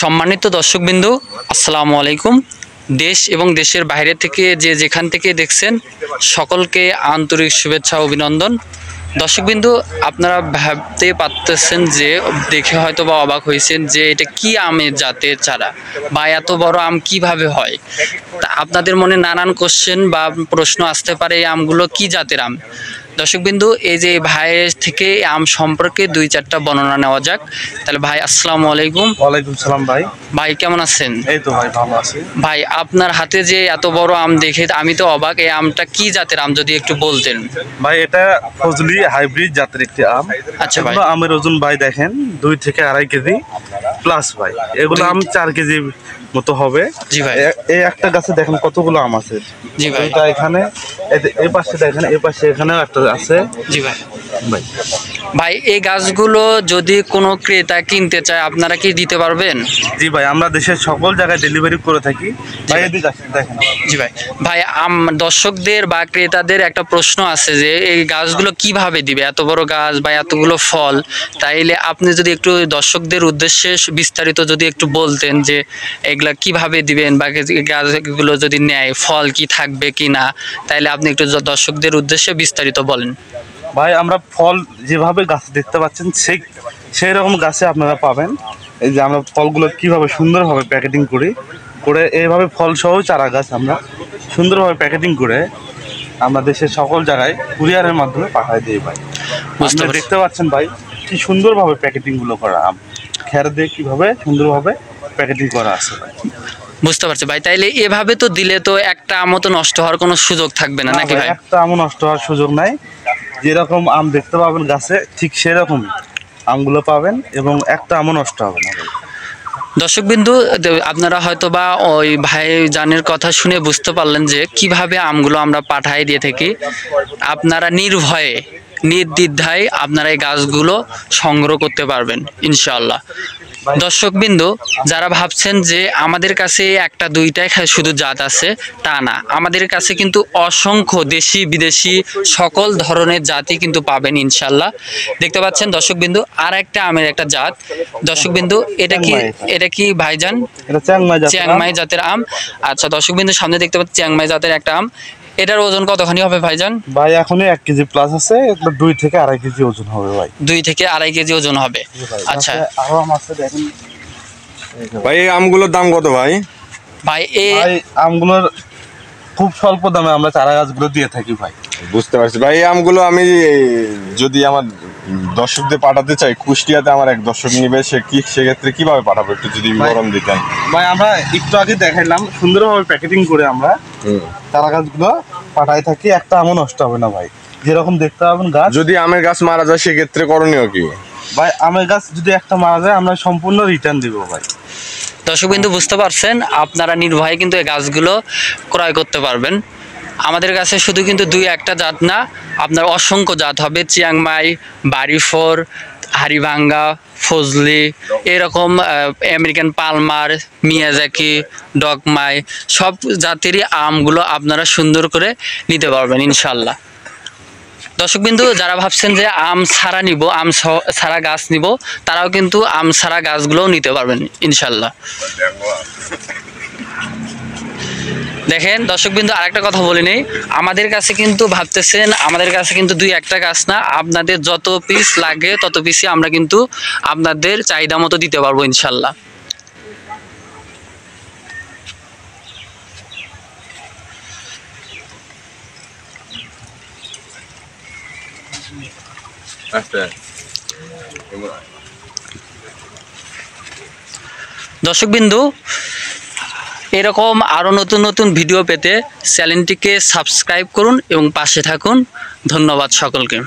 সম্মানিত দর্শকবৃন্দ, আসসালামু আলাইকুম। দেশ এবং দেশের বাইরে থেকে যে যেখান থেকে দেখছেন সকলকে আন্তরিক শুভেচ্ছা ও অভিনন্দন। দর্শকবৃন্দ, আপনারা ভাবতে পারতেছেন যে দেখে হয়তো বা অবাক হয়েছেন যে এটা কি আমের জাতের চারা বা এত বড় আম কিভাবে হয়। তা আপনাদের মনে নানান কোশ্চেন বা প্রশ্ন আসতে পারে, এই আমগুলো কি জাতের আম। দর্শকবৃন্দু, এই যে ভাইয়ের থেকে আম সম্পর্কে দুই চারটা বর্ণনা নেওয়া যাক। তাহলে ভাই, আসসালামু আলাইকুম। ওয়ালাইকুম সালাম ভাই। ভাই কেমন আছেন? এই তো ভাই ভালো আছি। ভাই, আপনার হাতে যে এত বড় আম দেখে আমি তো অবাক। এই আমটা কি জাতের আম যদি একটু বলতেন। ভাই এটা ফজলি হাইব্রিড জাতের একটি আম। আচ্ছা ভাই। এগুলো আমের ওজন ভাই দেখেন 2 থেকে 2.5 কেজি প্লাস ভাই। এগুলো আম 4 কেজি মতো হবে। জি ভাই। এই একটা গাছে দেখেন কতগুলো আম আছে। জি ভাই। এটা এখানে এই পাশে দেখেন, এই পাশে এখানেও একটা আছে। জি ভাই। ভাই ভাই, এই গাছগুলো যদি কোনো ক্রেতা কিনতে চায় আপনারা কি দিতে পারবেন? জি ভাই, আমরা দেশের সকল জায়গায় ডেলিভারি করে থাকি ভাই। এদিকে আসেন দেখেন। জি ভাই। ভাই, দর্শকদের বা ক্রেতাদের একটা প্রশ্ন আছে যে এই গাছগুলো কিভাবে দিবে, এত বড় গাছ বা এতগুলো ফল। তাইলে আপনি যদি একটু দর্শকদের উদ্দেশ্যে বিস্তারিত যদি একটু বলতেন যে এগুলা কিভাবে দিবেন বা গাছগুলো যদি নেয় ফল কি থাকবে কি না, তাইলে আপনি একটু দর্শকদের উদ্দেশ্যে বিস্তারিত বলেন। ভাই আমরা ফল যেভাবে গাছ দেখতে পাচ্ছেন সেই রকম গাছে আপনারা পাবেন। এই যে আমরা ফলগুলো কিভাবে সুন্দরভাবে প্যাকেটিং করে এইভাবে ফল সহ চারা গাছ আমরা সুন্দরভাবে প্যাকেটিং করে আমরা দেশের সকল জায়গায় কুরিয়ারের মাধ্যমে পাঠিয়ে দিই ভাই। আপনারা দেখতে পাচ্ছেন ভাই কি সুন্দরভাবে প্যাকেটিং গুলো করা, খের দিয়ে কিভাবে সুন্দরভাবে প্যাকেটিং করা আছে ভাই। বুঝতে পারছি ভাই। তাইলে এভাবে তো দিলে তো একটা আমও তো নষ্ট হওয়ার কোনো সুযোগ থাকবে না, নাকি ভাই? একটা আমও নষ্ট হওয়ার সুযোগ নাই। যেরকম আম দেখতে পাবেন গাছে ঠিক সেরকম আমগুলো পাবেন এবং একটা আমও নষ্ট হবে না। দর্শকবিন্দু, আপনারা হয়তো বা ওই ভাই জানের কথা শুনে বুঝতে পারলেন যে কিভাবে আমগুলো আমরা পাঠাই দিয়ে থাকি। আপনারা নির্ভয়ে নির্দ্বিধায় আপনারা এই গাছগুলো সংগ্রহ করতে পারবেন ইনশাআল্লাহ। দর্শকবিন্দু, যারা ভাবছেন যে আমাদের কাছে একটা দুইটাই শুধু জাত আছে, তা না। আমাদের কাছে কিন্তু অসংখ্য দেশি বিদেশি সকল ধরনের জাতই কিন্তু পাবেন ইনশাআল্লাহ। দেখতে পাচ্ছেন দর্শকবিন্দু, আর একটা আমের একটা জাত। দর্শকবিন্দু, এটা কি ভাইজান? চ্যাংমাই জাতের আম। আচ্ছা দর্শকবিন্দু, সামনে দেখতে পাচ্ছেন চ্যাংমাই জাতের একটা আম। এটার ওজন কতখানি হবে ভাইজান? ভাই এখনই 1 কেজি প্লাস আছে, 2 থেকে 2.5 কেজি ওজন হবে ভাই। 2 থেকে 2.5 কেজি ওজন হবে। আচ্ছা আরো আম আছে দেখেন ভাই। এই আমগুলোর দাম কত ভাই? ভাই, এই আমগুলোর খুব স্বল্প দামে আমরা চারা গাছগুলো দিয়ে থাকি ভাই। বুঝতে পারছি ভাই। এই আমগুলো আমি যদি আমার দর্শকদের পাঠাতে চাই, কুষ্টিয়াতে আমার এক দর্শক নিবে, সেক্ষেত্রে কিভাবে পাঠাবো একটু যদি বিবরণ দিতেন। ভাই আমরা একটু আগে দেখাইলাম সুন্দরভাবে প্যাকেটিং করে আমরা চারা গাছগুলো পাঠাই থাকি। একটা আমও নষ্ট হবে না ভাই, যেরকম দেখতে পাবেন গাছ। যদি আমের গাছ মারা যায় সেক্ষেত্রে করণীয় কি ভাই? আমের গাছ যদি একটা মারা যায় আমরা সম্পূর্ণ রিটার্ন দিব ভাই। দর্শকবিন্দু, বুঝতে পারছেন, আপনারা নির্ভয়ে কিন্তু এই গাছগুলো ক্রয় করতে পারবেন। আমাদের কাছে শুধু কিন্তু 2-1টা জাত না, আপনার অসংখ্য জাত হবে। চিয়াংমাই, বাড়িফোর, হাড়িভাঙ্গা, ফজলি, এরকম আমেরিকান পালমার, মিয়াজাকি, ডগমাই, সব জাতেরই আমগুলো আপনারা সুন্দর করে নিতে পারবেন ইনশাল্লাহ। দর্শকবিন্দু, যারা ভাবছেন যে আম ছাড়া নিব, আম ছাড়া গাছ নিব, তারাও কিন্তু আম ছাড়া গাছগুলোও নিতে পারবেন ইনশাল্লাহ। দেখেন দর্শকবিন্দু, আরেকটা কথা বলে নেই, আমাদের কাছে কিন্তু ভাবতেছেন আমাদের কাছে কিন্তু 2-1টা গাছ না, আপনাদের যত পিস লাগে তত পিসই আমরা কিন্তু আপনাদের চাহিদা মতো দিতে পারবো ইনশাল্লাহ। দর্শকবিন্দু, এরকম আরও নতুন নতুন ভিডিও পেতে চ্যানেলটিকে সাবস্ক্রাইব করুন এবং পাশে থাকুন। ধন্যবাদ সকলকে।